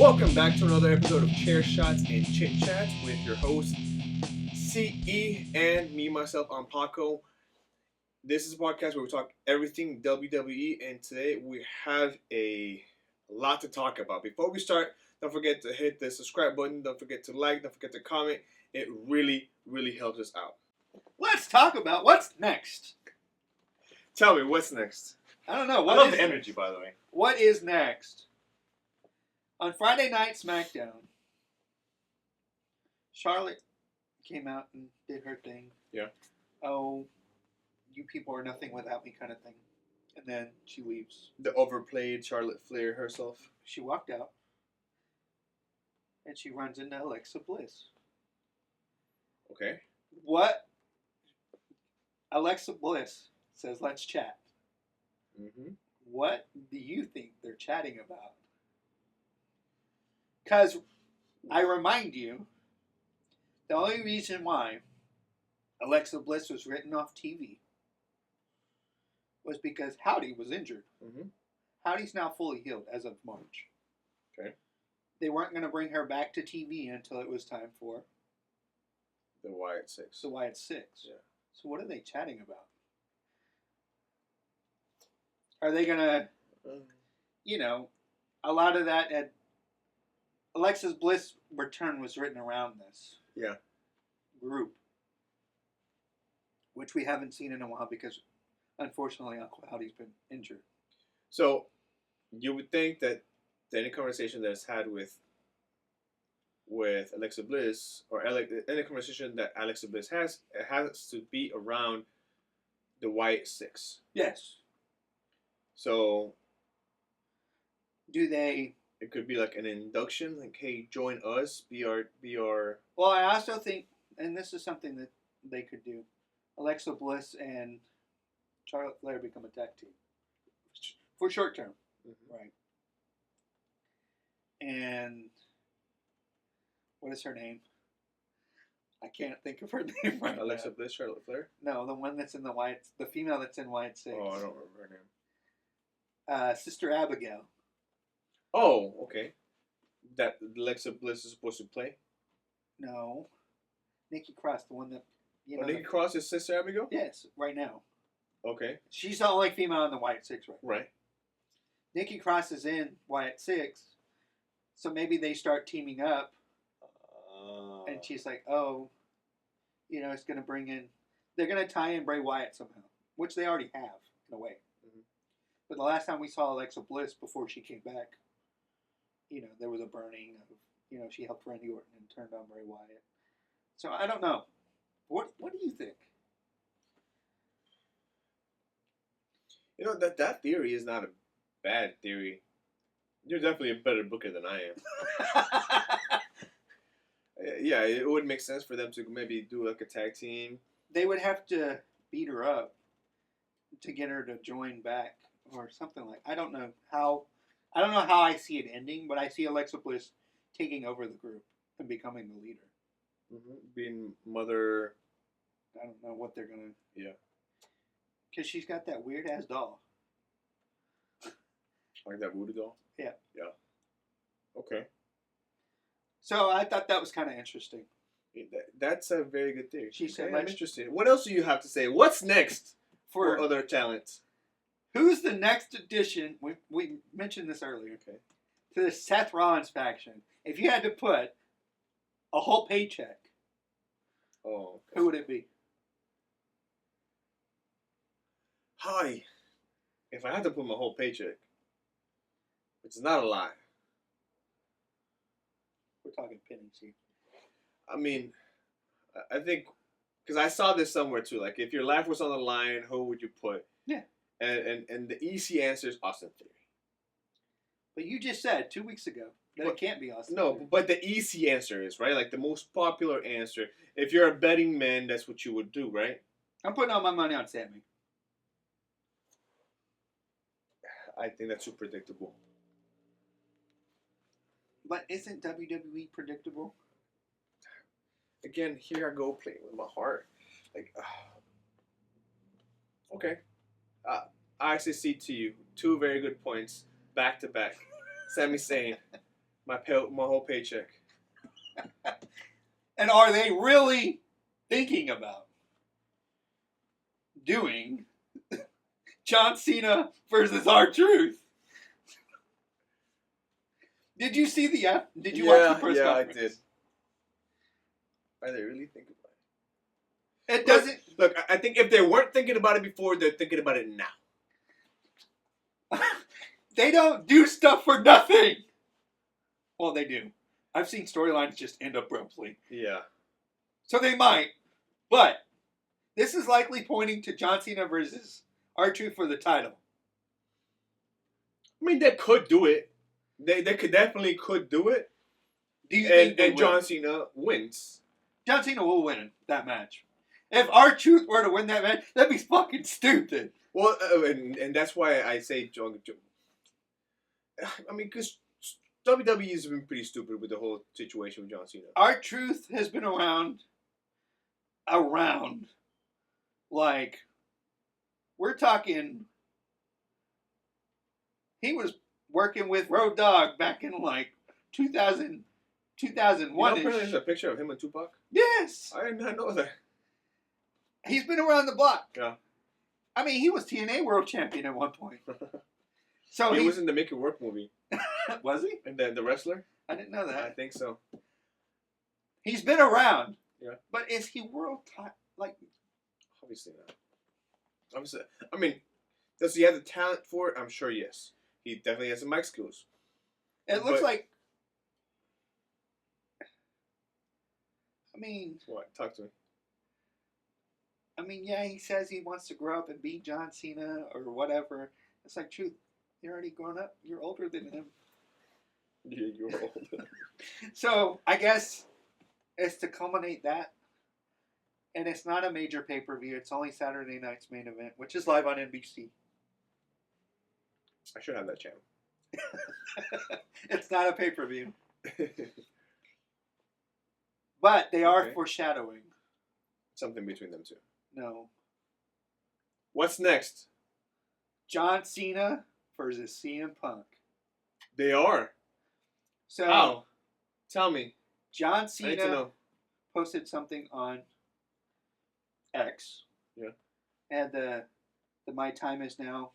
Welcome back to another episode of Chair Shots and Chit Chat with your host CE and me myself. I'm Paco. This is a podcast where we talk everything WWE, and today we have a lot to talk about. Before we start, don't forget to hit the subscribe button. Don't forget to like. Don't forget to comment. It really helps us out. Let's talk about what's next. Tell me, what's next? I don't know. I love the energy, by the way. What is next? On Friday Night SmackDown, Charlotte came out and did her thing. Yeah. Oh, you people are nothing without me kind of thing. And then she leaves. The overplayed Charlotte Flair herself. She walked out. And she runs into Alexa Bliss. Okay. What? Alexa Bliss says, let's chat. Mm-hmm. What do you think they're chatting about? Because I remind you, the only reason why Alexa Bliss was written off TV was because Howdy was injured. Mm-hmm. Howdy's now fully healed as of March. Okay. They weren't going to bring her back to TV until it was time for The Wyatt Six. the Wyatt Six. Yeah. So what are they chatting about? Are they going to, a lot of that at Alexa Bliss' return was written around this. Yeah. Group. Which we haven't seen in a while because, unfortunately, Uncle Howdy's been injured. So, you would think that any conversation that's had with Alexa Bliss, or any conversation that Alexa Bliss has, it has to be around the Wyatt Six. Yes. So, do they... It could be like an induction, like, hey, join us, be our... Well, I also think, and this is something that they could do, Alexa Bliss and Charlotte Flair become a tag team. For short term. Mm-hmm. Right. And what is her name? I can't think of her name right Alexa now. Bliss, Charlotte Flair? No, the one that's in the female that's in Wyatt Six. Oh, I don't remember her name. Sister Abigail. Oh, okay. That Alexa Bliss is supposed to play? No. Nikki Cross, the one that... Nikki Cross is Sister Abigail? Yes, right now. Okay. She's the only female in the Wyatt Six right now. Right. Nikki Cross is in Wyatt Six, so maybe they start teaming up, and she's like, oh, it's going to bring in... They're going to tie in Bray Wyatt somehow, which they already have, in a way. Mm-hmm. But the last time we saw Alexa Bliss before she came back, there was a burning of, she helped Randy Orton and turned on Bray Wyatt. So I don't know. What do you think? That theory is not a bad theory. You're definitely a better booker than I am. Yeah, it would make sense for them to maybe do like a tag team. They would have to beat her up to get her to join back or something like. I don't know how I see it ending, but I see Alexa Bliss taking over the group and becoming the leader. Mm-hmm. Being mother. I don't know what they're gonna. Yeah. Because she's got that weird ass doll. Like that voodoo doll. Yeah. Yeah. Okay. So I thought that was kind of interesting. That's a very good theory. She said, I'm interested. What else do you have to say? What's next for other talents? Who's the next addition? We mentioned this earlier. Okay. To the Seth Rollins faction. If you had to put a whole paycheck, okay. Who would it be? Hi. If I had to put my whole paycheck, which is not a lot. We're talking pennies here. I mean, I think, because I saw this somewhere too. Like, if your life was on the line, who would you put? Yeah. And the easy answer is Austin Theory. But you just said 2 weeks ago that it can't be Austin. No, Theory. but the easy answer is, right? Like, the most popular answer. If you're a betting man, that's what you would do, right? I'm putting all my money on Sammy. I think that's too predictable. But isn't WWE predictable? Again, here I go playing with my heart. Like, okay. I actually see to you 2 very good points back to back. Sami Zayn, my whole paycheck. And are they really thinking about doing John Cena versus R-Truth? Did you see the Did you watch the press conference? I did. Are they really thinking about it? It doesn't. Look, I think if they weren't thinking about it before, they're thinking about it now. They don't do stuff for nothing. Well, they do. I've seen storylines just end abruptly. Yeah. So they might. But this is likely pointing to John Cena versus R-Truth for the title. I mean, they could do it. They definitely could do it. Do you think and John Cena wins. John Cena will win that match. If R-Truth were to win that match, that'd be fucking stupid. Well, and that's why I say John. I mean, because WWE has been pretty stupid with the whole situation with John Cena. R-Truth has been around. Like, we're talking. He was working with Road Dogg back in like 2000, 2001. You know, there's a picture of him and Tupac. Yes, I did not know that. He's been around the block. Yeah. I mean, he was TNA World Champion at one point. So he was in the Make It Work movie. Was he? And the wrestler? I didn't know that. I think so. He's been around. Yeah. But is he world like? Obviously not. Obviously, I mean, does he have the talent for it? I'm sure yes. He definitely has the mic skills. It looks like. I mean. What? Talk to me. I mean, yeah, he says he wants to grow up and be John Cena or whatever. It's like, truth, you're already grown up. You're older than him. Yeah, you're old. So, I guess it's to culminate that. And it's not a major pay-per-view. It's only Saturday night's main event, which is live on NBC. I should have that channel. It's not a pay-per-view. But they are foreshadowing. Something between them two. No. What's next? John Cena versus CM Punk. They are. So, how? Tell me. John I need to Cena know. posted something on X. Yeah. And the My Time Is Now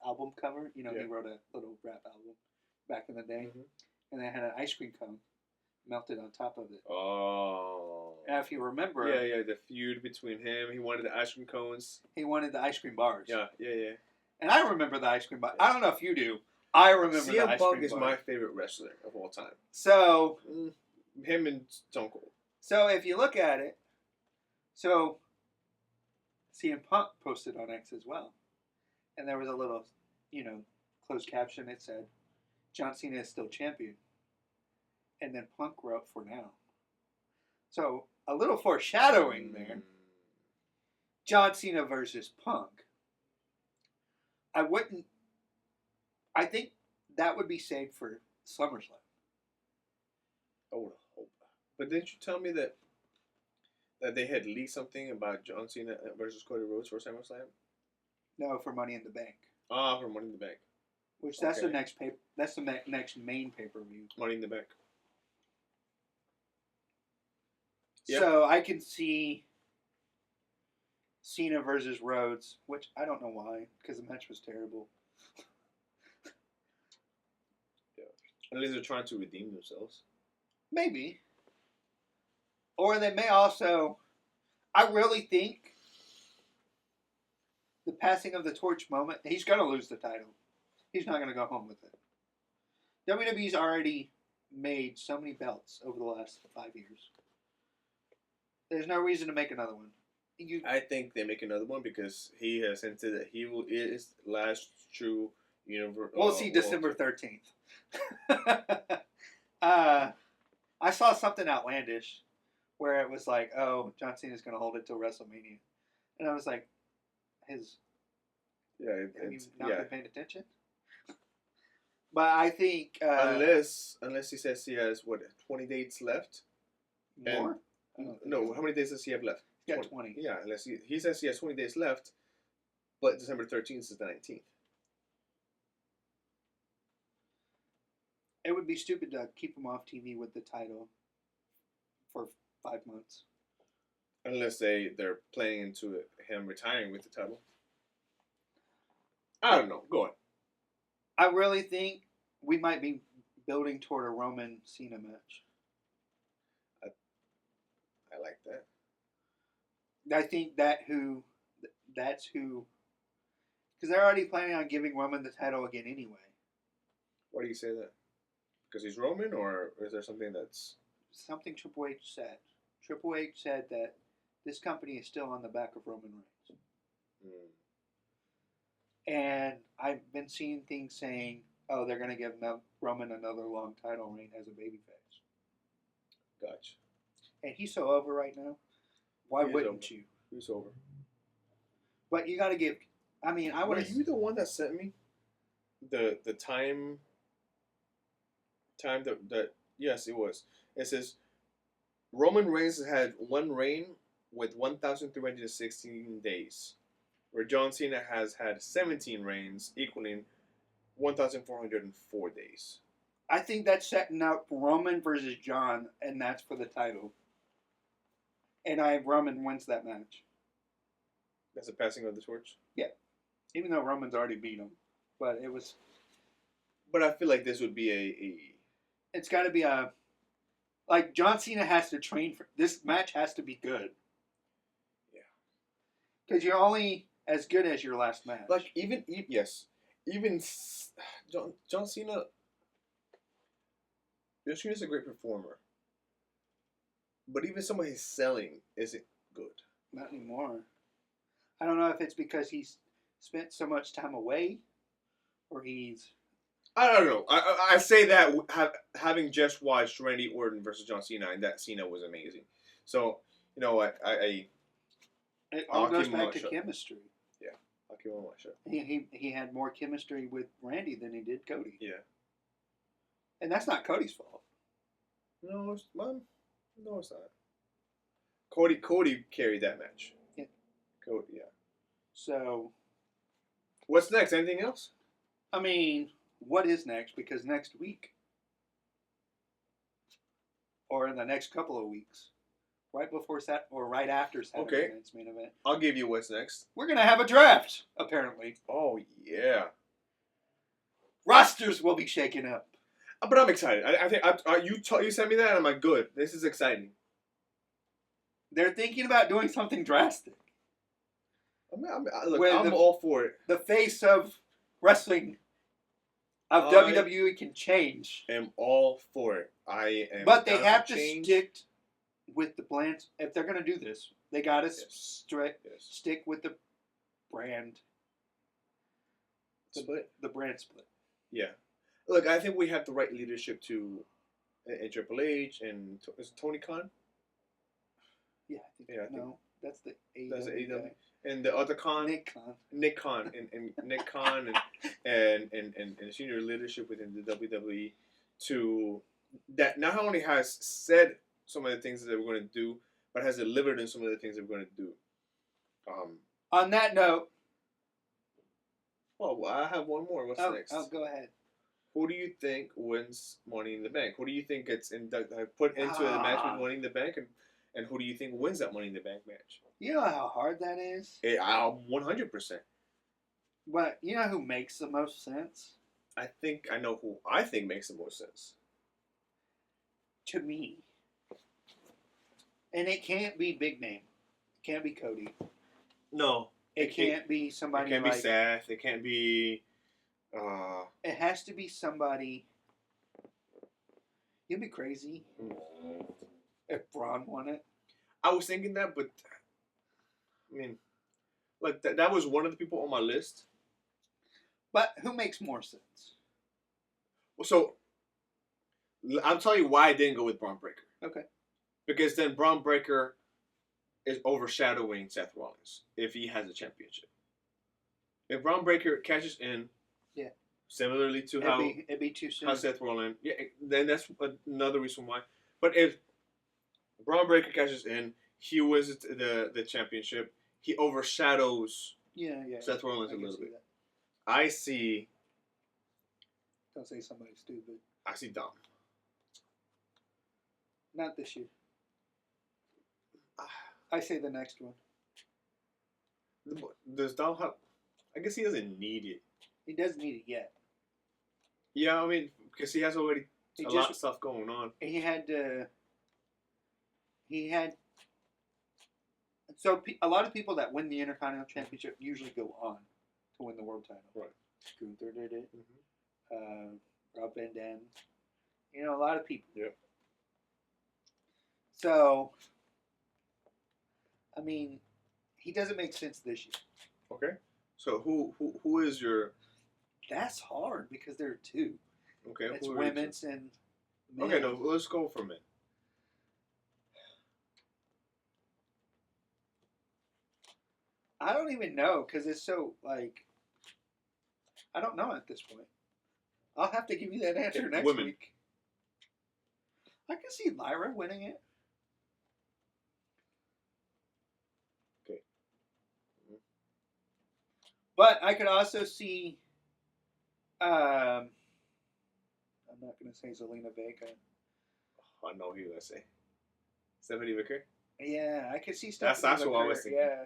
album cover. You know, Yeah. he wrote a little rap album back in the day. Mm-hmm. And they had an ice cream cone melted on top of it. Oh. And if you remember... Yeah, the feud between him. He wanted the ice cream cones. He wanted the ice cream bars. Yeah. And I remember the ice cream bars. I don't know if you do. I remember the ice cream bars. CM Punk is my favorite wrestler of all time. So... him and Stone Cold. So if you look at it... So... CM Punk posted on X as well. And there was a little, closed caption. It said, John Cena is still champion. And then Punk wrote for now. So, a little foreshadowing there. John Cena versus Punk. I think that would be saved for SummerSlam. I would hope. But didn't you tell me that they had leaked something about John Cena versus Cody Rhodes for SummerSlam? No, for Money in the Bank. Ah, for Money in the Bank. Which that's the next That's the next main pay-per-view. Money in the Bank. Yep. So I can see Cena versus Rhodes, which I don't know why, because the match was terrible. Yeah. Unless they're trying to redeem themselves. Maybe. Or they may also... I really think the passing of the torch moment, he's going to lose the title. He's not going to go home with it. WWE's already made so many belts over the last 5 years. There's no reason to make another one. I think they make another one because he has hinted that he is the last true universe. We'll see December 13th. I saw something outlandish where it was like, oh, John Cena's going to hold it till WrestleMania. And I was like, have you not been paying attention? But I think... unless he says he has, 20 dates left? More? No, how many days does he have left? He's got 20. Yeah, unless he says he has 20 days left, but December 13th is the 19th. It would be stupid to keep him off TV with the title for 5 months. Unless they're playing into him retiring with the title. I don't know. Go on. I really think we might be building toward a Roman Cena match. I like that. I think that's who, because they're already planning on giving Roman the title again anyway. Why do you say that? Because he's Roman, or is there something that's... Something Triple H said. Triple H said that this company is still on the back of Roman Reigns. And I've been seeing things saying, oh, they're going to give Roman another long title reign as a babyface. Gotcha. And he's so over right now. Why wouldn't you? He's over. But you got to give... I mean, I would... Were you the one that sent me the time that... Yes, it was. It says, Roman Reigns had one reign with 1,316 days, where John Cena has had 17 reigns, equaling 1,404 days. I think that's setting up Roman versus John, and that's for the title. And Roman wins that match. That's a passing of the torch? Yeah. Even though Roman's already beat him. But it was... But I feel like this would be It's got to be a... Like, John Cena has to train for... This match has to be good. Yeah. Because you're only as good as your last match. Like, even John Cena... John Cena's a great performer. But even somebody he's selling isn't good. Not anymore. I don't know if it's because he's spent so much time away, or he's... I don't know. I say that having just watched Randy Orton versus John Cena, and that Cena was amazing. So, you know what? It all goes back to chemistry. Yeah, I'll keep on my shot. He had more chemistry with Randy than he did Cody. Yeah. And that's not Cody's fault. No, it's not. Cody carried that match. Yeah. Cody, yeah. So, what's next? Anything else? I mean, what is next? Because next week, or in the next couple of weeks, right before or right after Saturday night's main event, I'll give you what's next. We're gonna have a draft, apparently. Oh yeah. Rosters will be shaken up. But I'm excited. I think you sent me that, and I'm like, good. This is exciting. They're thinking about doing something drastic. I'm all for it. The face of wrestling of WWE can change. I'm all for it. I am. But they have to stick with the brand. If they're going to do this, they got to stick with the brand. Split. The brand split. Yeah. Look, I think we have the right leadership to Triple H and is it Tony Khan? Yeah, I think that's the AEW. That's the AEW. And the other Khan, Nick Khan, and Nick Khan, and senior leadership within the WWE, to that not only has said some of the things that we're going to do, but has delivered in some of the things that we're going to do. On that note, well, I have one more. What's next? Oh, go ahead. Who do you think wins Money in the Bank? Who do you think gets put into the match with Money in the Bank, and who do you think wins that Money in the Bank match? You know how hard that is? 100%. But you know who makes the most sense? I think I know who I think makes the most sense. To me. And it can't be big name. It can't be Cody. No. It can't be somebody like... It can't be Seth. It can't be... It has to be somebody... You'd be crazy if Bron won it. I was thinking that, but... I mean... Like, that was one of the people on my list. But who makes more sense? Well, so... I'll tell you why I didn't go with Bron Breakker. Okay. Because then Bron Breakker is overshadowing Seth Rollins if he has a championship. If Bron Breakker catches in... Yeah. Similarly to it'd be too soon. How Seth Rollins, yeah, then that's another reason why. But if Bron Breakker catches in, he wins the championship. He overshadows Seth Rollins a little bit. I see. Don't say somebody stupid. I see Dom. Not this year. I say the next one. Does Dom have... I guess he doesn't need it. He doesn't need it yet. Yeah, I mean, because he has already a lot of stuff going on. He had... So a lot of people that win the Intercontinental Championship usually go on to win the world title. Right. Gunther did it. Rob Van Dam. You know, a lot of people. Yep. So, I mean, he doesn't make sense this year. Okay. So who is your... That's hard because there are two. Okay. It's women's and men. Okay, no, let's go for men. I don't even know because it's so, like... I don't know at this point. I'll have to give you that answer next week. I can see Lyra winning it. Okay. But I could also see... I'm not going to say Zelina Vega. Oh, I know who you're going to say. Stephanie Vaquer? Yeah, I could see Stephanie That's Vaquer, what I was thinking. Yeah,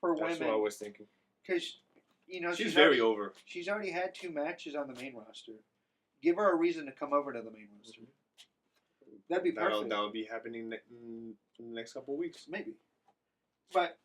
for women. That's what I was thinking. Because, you know, she's very over. She's already had 2 matches on the main roster. Give her a reason to come over to the main roster. Mm-hmm. That'd be perfect. That'll be happening in the next couple of weeks. Maybe. But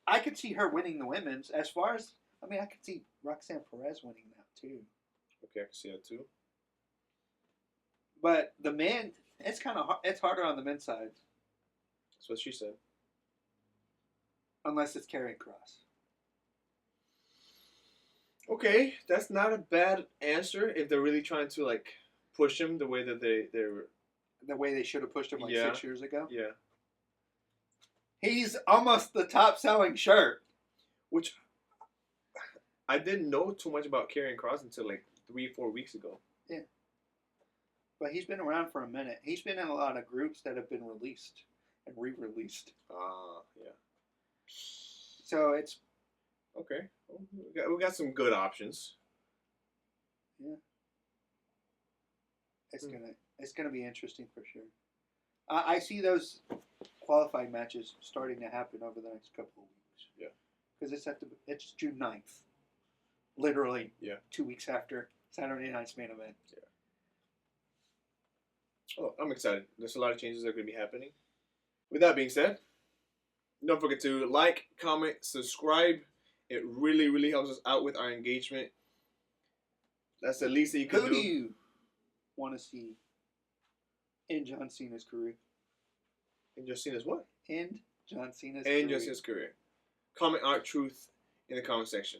I could see her winning the women's. As far as, I mean, I could see Roxanne Perez winning that too. Okay, I can see that too. But the men, it's kind of it's harder on the men's side. That's what she said. Unless it's Karrion Kross. Okay, that's not a bad answer if they're really trying to like push him the way that they're the way they should have pushed him like 6 years ago. Yeah. He's almost the top selling shirt. Which I didn't know too much about Karrion Kross until like 3-4 weeks ago. Yeah. But he's been around for a minute. He's been in a lot of groups that have been released and re-released. Yeah. So it's okay. Well, we got some good options. Yeah. It's gonna be interesting for sure. I see those qualifying matches starting to happen over the next couple of weeks. Yeah. Because it's June 9th. Literally. Yeah. 2 weeks after Saturday night's main event. Yeah. Oh, I'm excited. There's a lot of changes that are going to be happening. With that being said, don't forget to like, comment, subscribe. It really, really helps us out with our engagement. That's the least that you can do. Who do you want to see in John Cena's career? In John Cena's what? In John Cena's career. In John Cena's career. Comment R-Truth in the comment section.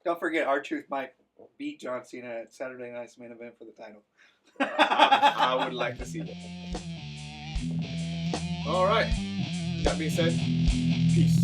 Don't forget, R-Truth might beat John Cena at Saturday night's main event for the title. I would like to see that. All right. That being said, peace.